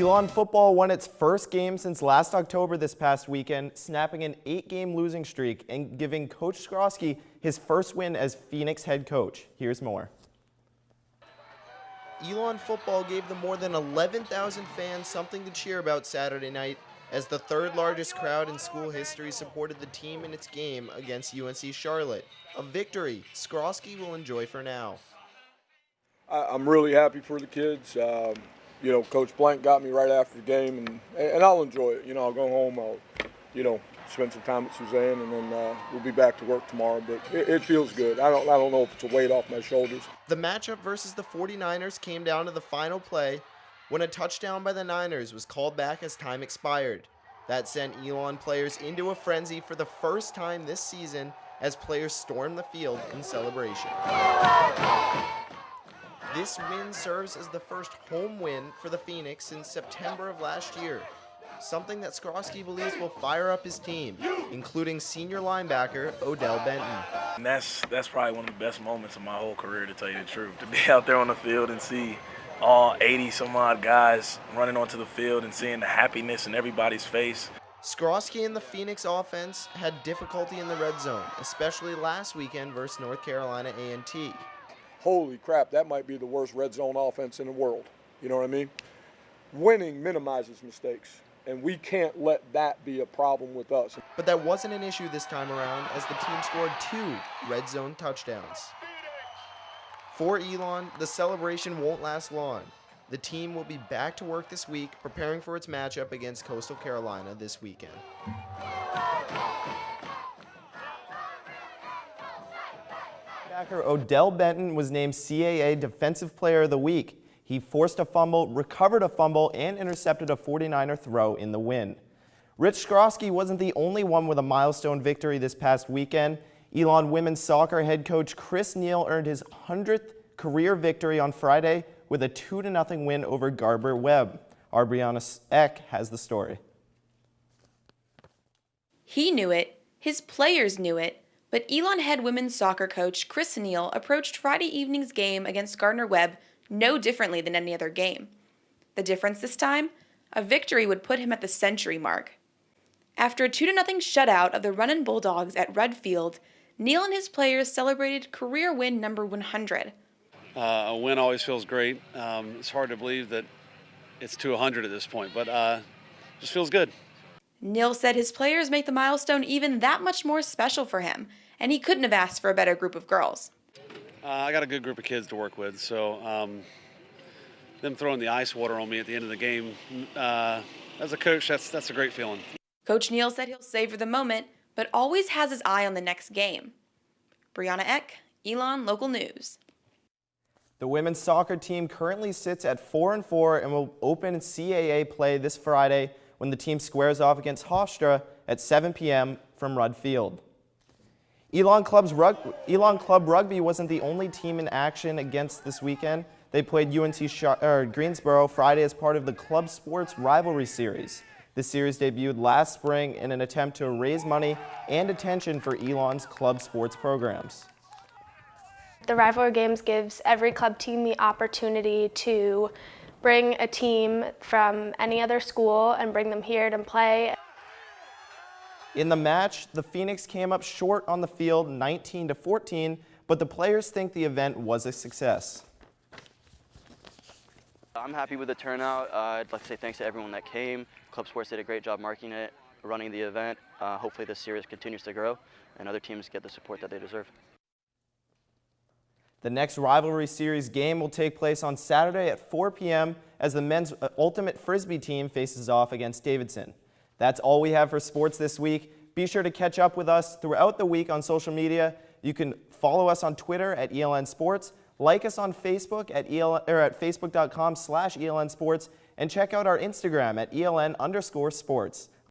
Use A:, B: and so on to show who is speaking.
A: Elon Football won its first game since last October this past weekend, snapping an 8-game losing streak and giving Coach Skrosky his first win as Phoenix head coach. Here's more. Elon Football gave the more than 11,000 fans something to cheer about Saturday night as the third largest crowd in school history supported the team in its game against UNC Charlotte. A victory Skrosky will enjoy for now.
B: I'm really happy for the kids. You know, Coach Blank got me right after the game, and I'll enjoy it. You know, I'll go home, I'll, spend some time with Suzanne, and then we'll be back to work tomorrow. But it feels good. I don't know if it's a weight off my shoulders. The matchup versus the 49ers came down to the final play when a touchdown by the Niners was called back as time expired. That sent Elon players into a frenzy for the first time this season as players stormed the field in celebration. This win serves as the first home win for the Phoenix since September of last year, something that Skrosky believes will fire up his team, including senior linebacker Odell Benton.
C: And that's probably one of the best moments of my whole career, to tell you the truth, to be out there on the field and see all 80-some-odd guys running onto the field and seeing the happiness in everybody's face.
A: Skrosky and the Phoenix offense had difficulty in the red zone, especially last weekend versus North Carolina A&T.
B: Holy crap, that might be the worst red zone offense in the world. You know what I mean? Winning minimizes mistakes, and we can't let that be a problem with us.
A: But that wasn't an issue this time around as the team scored 2 red zone touchdowns. For Elon, the celebration won't last long. The team will be back to work this week, preparing for its matchup against Coastal Carolina this weekend. Linebacker Odell Benton was named CAA Defensive Player of the Week. He forced a fumble, recovered a fumble, and intercepted a 49er throw in the win. Rich Skrosky wasn't the only one with a milestone victory this past weekend. Elon women's soccer head coach Chris Neal earned his 100th career victory on Friday with a 2-0 win over Garber Webb. Our Brianna Eck has the story.
D: He knew it, his players knew it, but Elon head women's soccer coach Chris Neal approached Friday evening's game against Gardner-Webb no differently than any other game. The difference this time? A victory would put him at the century mark. After a 2-0 shutout of the Runnin' Bulldogs at Rudd Field, Neal and his players celebrated career win number 100.
E: A win always feels great. It's hard to believe that it's to 100 at this point, but just feels good.
D: Neal said his players make the milestone even that much more special for him, and he couldn't have asked for a better group of girls.
E: I got a good group of kids to work with, so them throwing the ice water on me at the end of the game, as a coach, that's a great feeling.
D: Coach Neal said he'll savor the moment, but always has his eye on the next game. Brianna Eck, Elon Local News.
A: The women's soccer team currently sits at 4-4 and will open CAA play this Friday when the team squares off against Hofstra at 7 p.m. from Rudd Field. Elon Club Rugby wasn't the only team in action against this weekend. They played UNC Greensboro Friday as part of the Club Sports Rivalry Series. The series debuted last spring in an attempt to raise money and attention for Elon's club sports programs.
F: The rivalry games gives every club team the opportunity to bring a team from any other school and bring them here to play.
A: In the match, the Phoenix came up short on the field 19-14, but the players think the event was a success.
G: I'm happy with the turnout. I'd like to say thanks to everyone that came. Club Sports did a great job marketing it, running the event. Hopefully this series continues to grow and other teams get the support that they deserve.
A: The next rivalry series game will take place on Saturday at 4 p.m. as the men's ultimate frisbee team faces off against Davidson. That's all we have for sports this week. Be sure to catch up with us throughout the week on social media. You can follow us on Twitter at ELN Sports, like us on Facebook at facebook.com/ELN Sports, and check out our Instagram at ELN_sports.